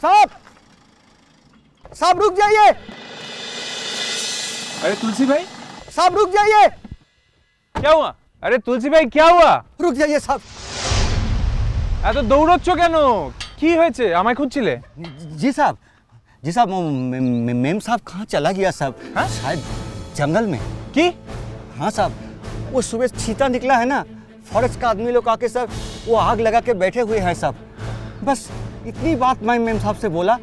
साहब साहब रुक जाइए। अरे तुलसी भाई साहब रुक जाइए। क्या हुआ? अरे तुलसी भाई क्या हुआ? रुक जाइए साहब। এত দৌড়চ্ছ কেন? কি হয়েছে? আমায় খুঁজছিলে? जी साहब मेम साहब कहाँ चला गया साहब? हाँ? शायद जंगल में। কি? हाँ साहब, वो सुबह चीता निकला है ना, फॉरेस्ट का आदमी लोग आके सब वो आग लगा के बैठे हुए हैं साहब। बस इतनी बात मैं मेम साहब से बोला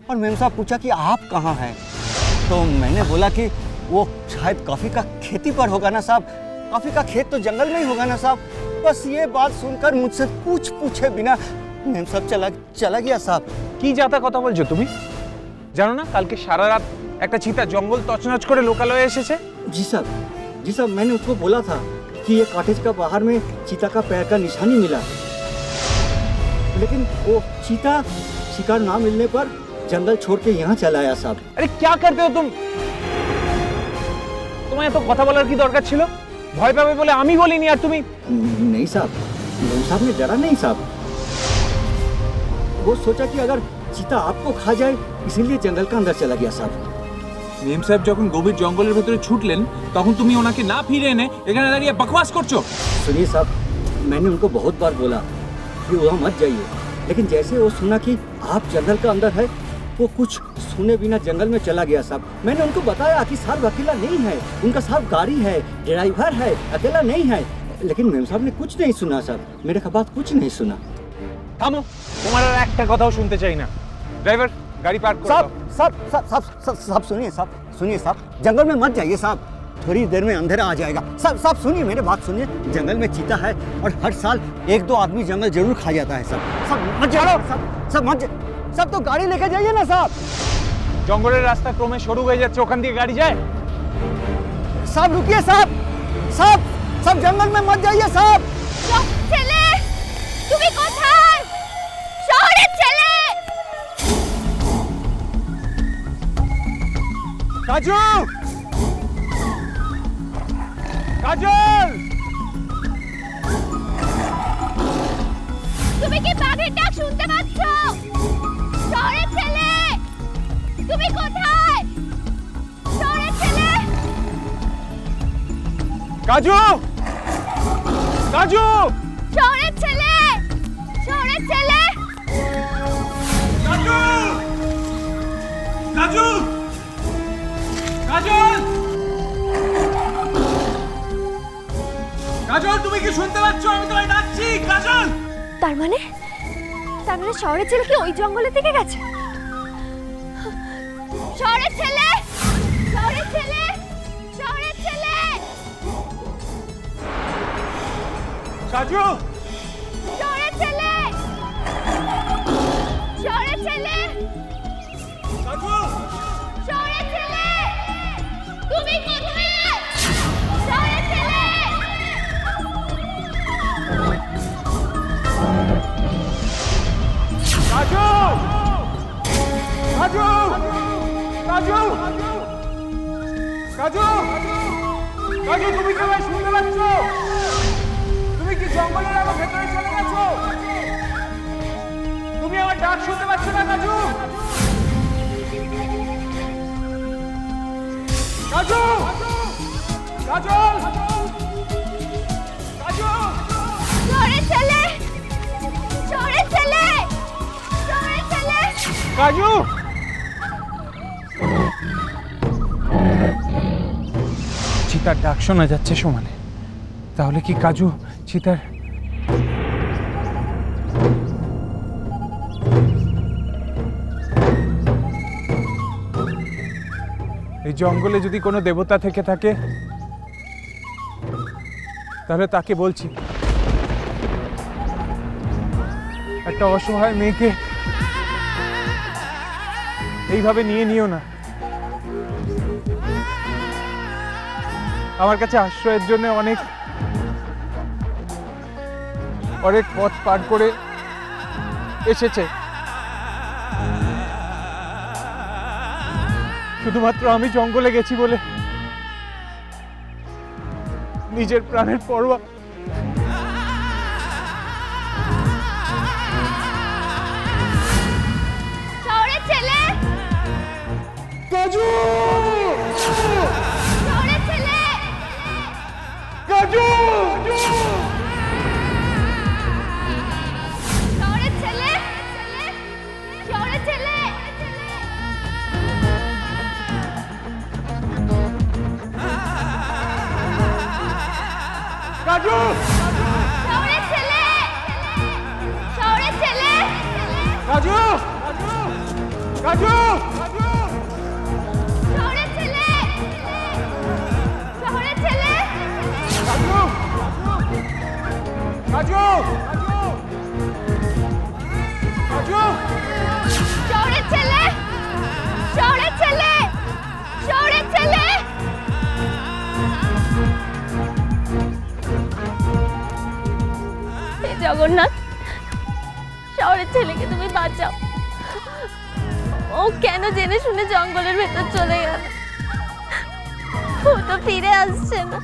और मेम साहब पूछा कि आप कहाँ हैं, तो मैंने बोला कि वो शायद कॉफ़ी का खेती पर होगा ना साहब, कॉफ़ी का खेत तो जंगल में ही होगा ना साहब। बस ये बात सुनकर मुझसे कुछ पूछे बिना मेम साहब चला गया साहब। কি যাতা কথা বলছো তুমি? জানো না কালকে সারা রাত একটা চিতা জঙ্গল তছনছ করে লোকালয়ে এসেছে? जी साहब मैंने उसको बोला था कि ये कॉटेज का बाहर में चीता का पैर का निशानी मिला, लेकिन वो चीता शिकार ना मिलने पर जंगल छोड़ के यहाँ चला आया साहब। আরে क्या करते हो तुम? তোমায় এত কথা বলার কি দরকার ছিল? ভয় পাবে বলে আমি বলিনি আর তুমি? नहीं साहब, मेम साहब ने डरा नहीं साहब, वो सोचा कि अगर चीता आपको खा जाए इसीलिए जंगल का अंदर चला गया साहब। মেম সাহেব যখন গভীর জঙ্গলের ভেতরে ছুটলেন তখন তুমি ওনাকে না ফিরে এনে এখানে দাঁড়িয়ে বকবাস করছো। सुनिए साहब, मैंने उनको बहुत बार बोला कि वहाँ मत जाइए, लेकिन जैसे वो सुना कि आप जंगल का अंदर है, वो कुछ सुने बिना जंगल में चला गया साहब। मैंने उनको बताया कि साहब अकेला नहीं है, उनका साहब गाड़ी है, ड्राइवर है, अकेला नहीं है, लेकिन मेम साहब ने कुछ नहीं सुना साहब, मेरे बात कुछ नहीं सुना। থামো, তোমার আর একটা কথাও শুনতে চাই না। ড্রাইভার गाड़ी पार्क करो। साहब सुनिए साहब, जंगल में मत जाइए साहब, थोड़ी देर में अंधेरा आ जाएगा। साहब सुनिए, मेरे बात सुनिए, जंगल में चीता है और हर साल 1-2 आदमी जंगल जरूर खा जाता है साहब। मत जाओ साहब, तो गाड़ी लेके जाइए ना साहब। জঙ্গলের রাস্তা ক্রমে সরু হয়ে যাচ্ছে, ওখান দিয়ে গাড়ি যায়। साहब रुकिए साहब, जंगल में मत जाइए साहब। ছেলে তুমি কোথায়? শহরে ছেলে। কাজু, কাজল, তুমি কি বাঘের ডাক শুনতে পাচ্ছ? শহরের ছেলে তুমি কোথায়? শহরের ছেলে। কাজু, কাজু, শহরের ছেলে, শহরের ছেলে। কাজু, কাজু, কাজল, কাজল তুমি কি শুনতে পাচ্ছ? আমি তোমায় ডাকছি কাজল। তার মানে শহরের ছেলে কি ওই জঙ্গলে থেকে গেছে? শহরের ছেলে, শহরের ছেলে, শহরের ছেলে। কাজু, শহরের ছেলে, শহরের ছেলে, কাজু, শহরের ছেলে তুমি কোথায়? শহরের ছেলে। কাজু, কাজু, কাজু, কাজু, কাজু তুমি কি আমায় শুনতে পাচ্ছ? তুমি কি জঙ্গলের আরো ভেতরে চলে গেছো? তুমি আমার ডাক শুনতে পাচ্ছ না কাজু? কাজু, কাজল, কাজু, শহরের ছেলে, শহরের ছেলে, শহরের ছেলে। কাজু। চিতার ডাক শোনা যাচ্ছে সমানে, তাহলে কি কাজু চিতার? এই জঙ্গলে যদি কোনো দেবতা থেকে থাকে তাহলে তাকে বলছি একটা অসহায় মেয়েকে এইভাবে নিয়ে নিও না। আমার কাছে আশ্রয়ের জন্য অনেক পথ পার করে এসেছে, শুধুমাত্র আমি জঙ্গলে গেছি বলে নিজের প্রাণের পরোয়া কাজু শহরের ছেলে কাজু শহরের ছেলে শহরের ছেলে কাজু শহরের ছেলে শহরের ছেলে কাজু কাজু শহরের ছেলে শহরের ছেলে কাজু কাজু কাজু শহরের ছেলে শহরের ছেলে শহরের ছেলে হে জগন্নাথ শহরের ছেলেকে তুমি বাঁচাও ও কেন জেনে শুনে জঙ্গলের ভেতর চলে গেল ও তো ফিরে আসছে না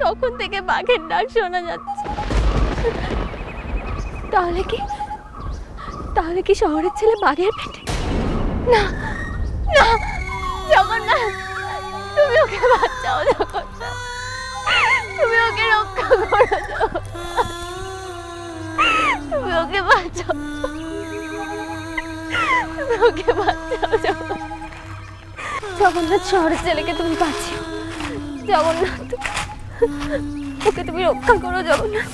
তখন থেকে বাঘের ডাক শোনা যাচ্ছে তাহলে কি শহরের ছেলে বাঘের পেটে না না জগন্নাথ তুমি ওকে বাঁচাও জগন্নাথ তুমি ওকে রক্ষা করো তুমি ওকে বাঁচাও তুমি ওকে বাঁচাও জগন্নাথ শহরের ছেলেকে তুমি বাঁচিও জগন্নাথ ওকে তুমি রক্ষা করো জগন্নাথ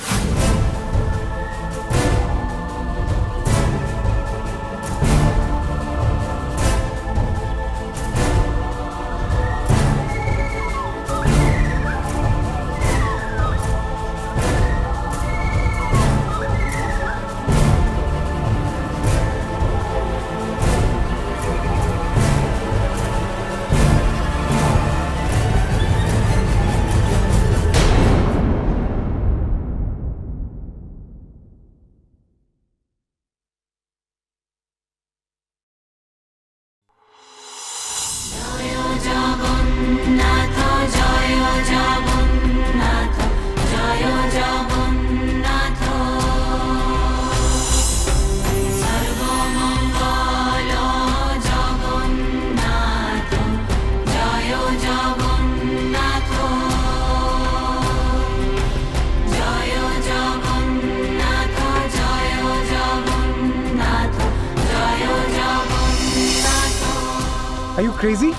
Are you crazy?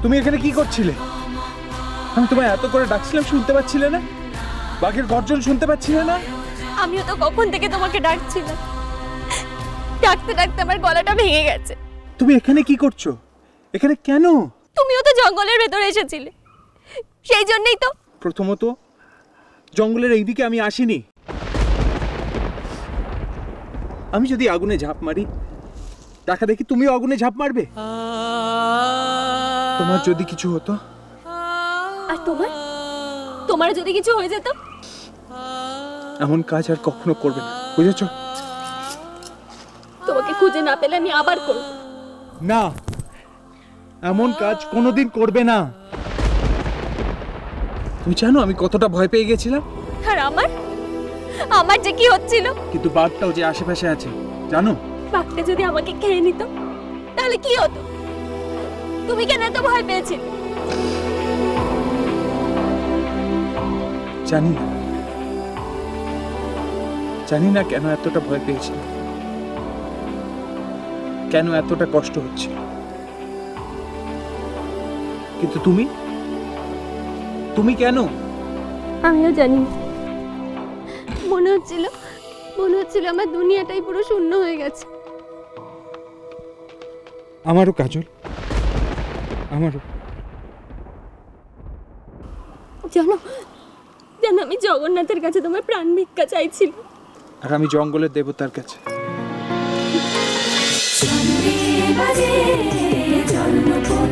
তুমি এখানে কি করছিলে? আমি তোমায় এত করে ডাকছিলাম শুনতে পাচ্ছিলে না? বাঘের গর্জন শুনতে পাচ্ছিলে না? আমিও তো কখন থেকে তোমাকে ডাকছিলাম ডাকতে ডাকতে আমার গলাটা ভেঙে গেছে তুমি এখানে কি করছো? এখানে কেন? তুমিও তো জঙ্গলের ভেতরে এসেছিলে সেই জন্যই তো প্রথমত জঙ্গলের এইদিকে আমি আসিনি। আমি যদি আগুনে ঝাঁপ মারি দেখা দেখি তুমিও আগুনে ঝাঁপ মারবে। তোমার যদি কিছু হতো আর তোমার যদি কিছু হয়ে যেত এমন কাজ আর কখনো করবে না, বুঝেছো? তোমাকে খুঁজে না পেলে আমি আবার করব না, এমন কাজ কোনোদিন করবে না। তুমি জানো আমি কতটা ভয় পেয়ে গেছিলাম? আর আমার যে কি হচ্ছিল। কিন্তু বাঘটাও যে আশেপাশে আছে জানো? বাঘটা যদি আমাকে খেয়ে নিত তাহলে কি হতো? তুমি কেন এত ভয় পেয়েছিলে? জানি না কেন এতটা ভয় পেয়েছি, কেন এতটা কষ্ট হচ্ছে, কিন্তু তুমি কেন? আমিও জানি। মনে হচ্ছিল আমার দুনিয়াটাই পুরো শূন্য হয়ে গেছে। আমারও কাজল, আমারও। জানো আমি জগন্নাথের কাছে তোমার প্রাণ ভিক্ষা চাইছিল, আর আমি জঙ্গলের দেবতার কাছে। চন্দ্রে বাজে জন্মপথ